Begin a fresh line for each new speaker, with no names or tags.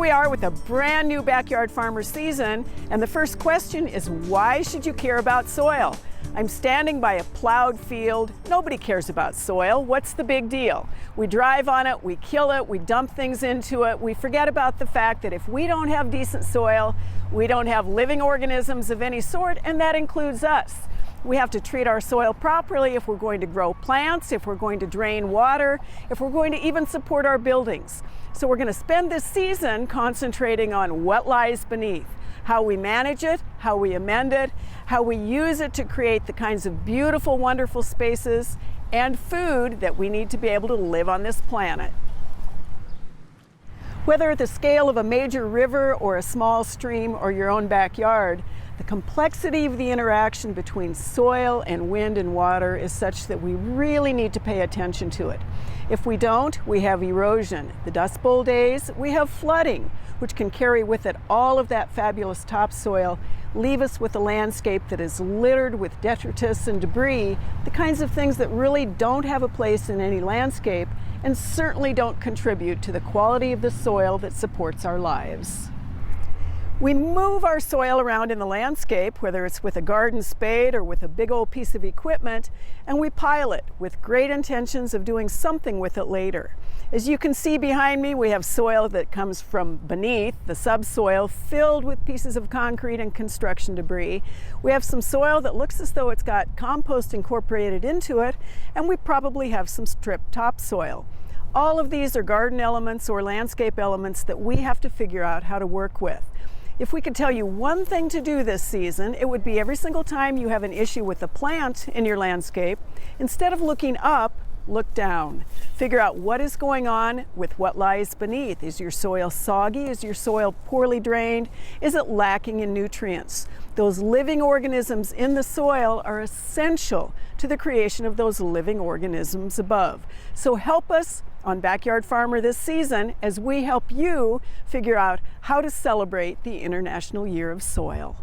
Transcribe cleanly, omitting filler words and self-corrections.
we are with a brand new Backyard Farmer season, and the first question is, why should you care about soil? I'm standing by a plowed field. Nobody cares about soil. What's the big deal? We drive on it, we kill it, we dump things into it. We forget about the fact that if we don't have decent soil, we don't have living organisms of any sort, and that includes us. We have to treat our soil properly if we're going to grow plants, if we're going to drain water, if we're going to even support our buildings. So we're going to spend this season concentrating on what lies beneath, how we manage it, how we amend it, how we use it to create the kinds of beautiful, wonderful spaces and food that we need to be able to live on this planet. Whether at the scale of a major river or a small stream or your own backyard, the complexity of the interaction between soil and wind and water is such that we really need to pay attention to it. If we don't, we have erosion. The Dust Bowl days, we have flooding, which can carry with it all of that fabulous topsoil, leave us with a landscape that is littered with detritus and debris, the kinds of things that really don't have a place in any landscape and certainly don't contribute to the quality of the soil that supports our lives. We move our soil around in the landscape, whether it's with a garden spade or with a big old piece of equipment, and we pile it with great intentions of doing something with it later. As you can see behind me, we have soil that comes from beneath, the subsoil, filled with pieces of concrete and construction debris. We have some soil that looks as though it's got compost incorporated into it, and we probably have some stripped topsoil. All of these are garden elements or landscape elements that we have to figure out how to work with. If we could tell you one thing to do this season, it would be every single time you have an issue with a plant in your landscape, instead of looking up, look down. Figure out what is going on with what lies beneath. Is your soil soggy? Is your soil poorly drained? Is it lacking in nutrients? Those living organisms in the soil are essential to the creation of those living organisms above. So help us on Backyard Farmer this season as we help you figure out how to celebrate the International Year of Soil.